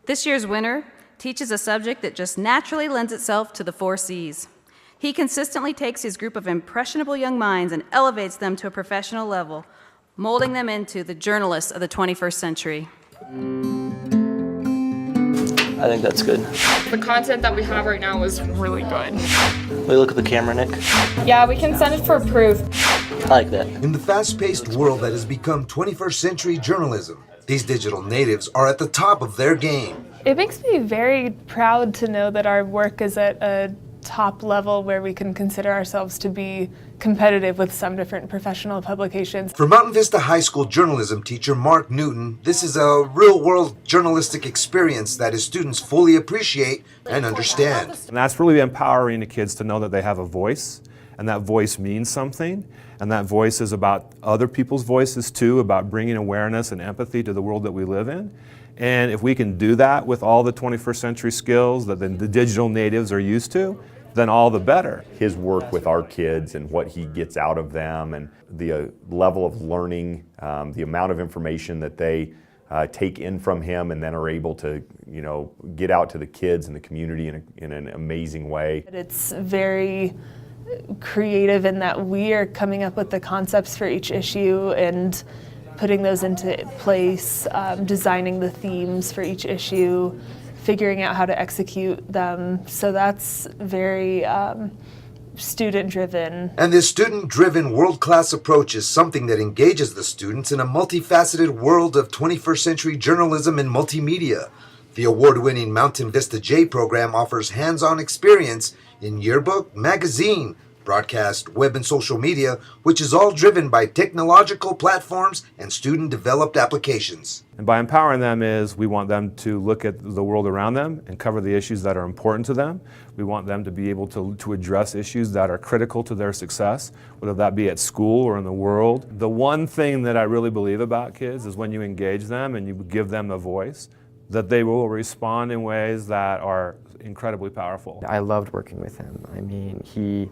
This year's winner teaches a subject that just naturally lends itself to the 4 C's. He consistently takes his group of impressionable young minds and elevates them to a professional level, molding them into the journalists of the 21st century. I think that's good. The content that we have right now is really good. We look at the camera, Nick. Yeah, we can send it for proof. I like that. In the fast-paced world that has become 21st century journalism, these digital natives are at the top of their game. It makes me very proud to know that our work is at a top level where we can consider ourselves to be competitive with some different professional publications. For Mountain Vista High School journalism teacher Mark Newton, this is a real-world journalistic experience that his students fully appreciate and understand. And that's really empowering the kids to know that they have a voice, and that voice means something, and that voice is about other people's voices too, about bringing awareness and empathy to the world that we live in. And if we can do that with all the 21st century skills that the digital natives are used to, then all the better. His work with our kids and what he gets out of them and the level of learning, the amount of information that they take in from him and then are able to, get out to the kids and the community in an amazing way. It's very creative in that we are coming up with the concepts for each issue and putting those into place, designing the themes for each issue, figuring out how to execute them. So that's very student-driven. And this student-driven world-class approach is something that engages the students in a multifaceted world of 21st century journalism and multimedia. The award-winning Mountain Vista J program offers hands-on experience in yearbook, magazine, broadcast, web, and social media, which is all driven by technological platforms and student-developed applications. And by empowering them we want them to look at the world around them and cover the issues that are important to them. We want them to be able to address issues that are critical to their success, whether that be at school or in the world. The one thing that I really believe about kids is when you engage them and you give them a voice, that they will respond in ways that are incredibly powerful. I loved working with him. I mean, he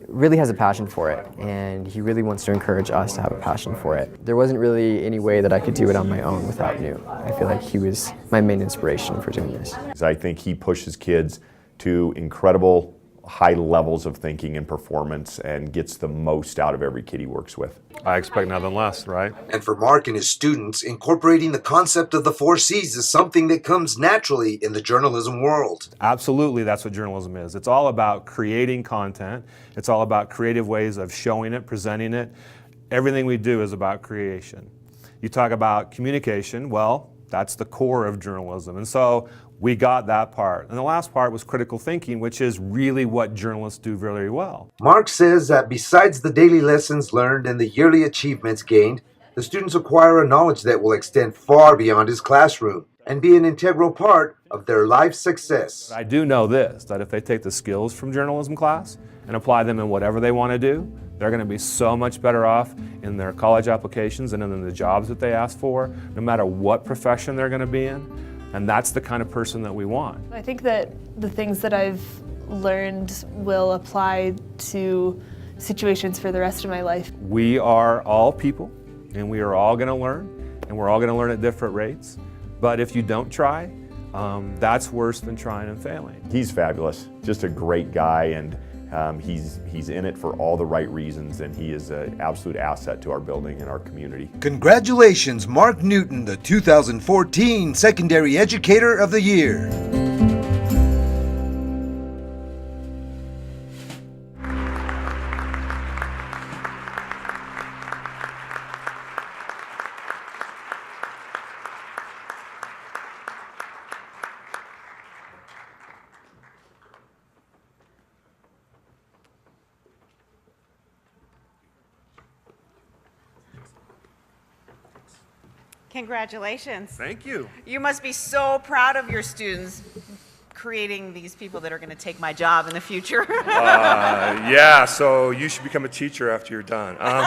really has a passion for it, and he really wants to encourage us to have a passion for it. There wasn't really any way that I could do it on my own without New. I feel like he was my main inspiration for doing this. I think he pushes kids to incredible high levels of thinking and performance and gets the most out of every kid he works with. I expect nothing less, right? And for Mark and his students, incorporating the concept of the 4 C's is something that comes naturally in the journalism world. Absolutely, that's what journalism is. It's all about creating content. It's all about creative ways of showing it, presenting it. Everything we do is about creation. You talk about communication, well, that's the core of journalism. And so we got that part. And the last part was critical thinking, which is really what journalists do very well. Mark says that besides the daily lessons learned and the yearly achievements gained, the students acquire a knowledge that will extend far beyond his classroom and be an integral part of their life success. I do know this, that if they take the skills from journalism class and apply them in whatever they want to do, they're going to be so much better off in their college applications and in the jobs that they ask for, no matter what profession they're going to be in. And that's the kind of person that we want. I think that the things that I've learned will apply to situations for the rest of my life. We are all people, and we are all going to learn, and we're all going to learn at different rates. But if you don't try, that's worse than trying and failing. He's fabulous, just a great guy, and he's in it for all the right reasons, and he is an absolute asset to our building and our community. Congratulations, Mark Newton, the 2014 Secondary Educator of the Year. Congratulations. Thank you. You must be so proud of your students creating these people that are going to take my job in the future. Yeah, so you should become a teacher after you're done. I'm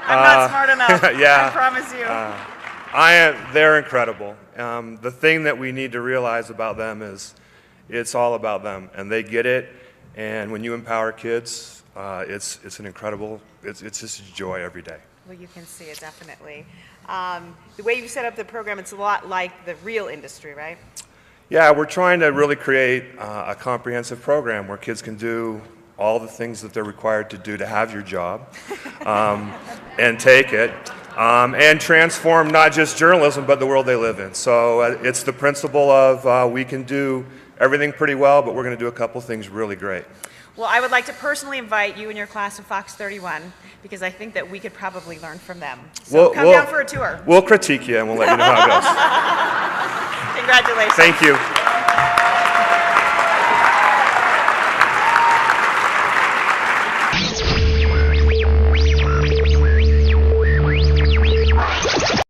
not smart enough, yeah, I promise you. They're incredible. The thing that we need to realize about them is it's all about them, and they get it. And when you empower kids, it's just a joy every day. Well, you can see it definitely. The way you set up the program, it's a lot like the real industry, right? Yeah, we're trying to really create a comprehensive program where kids can do all the things that they're required to do to have your job and take it and transform not just journalism but the world they live in. So it's the principle of we can do everything pretty well, but we're going to do a couple things really great. Well, I would like to personally invite you and your class of Fox 31 because I think that we could probably learn from them. So come down for a tour. We'll critique you and we'll let you know how it goes. Congratulations. Thank you.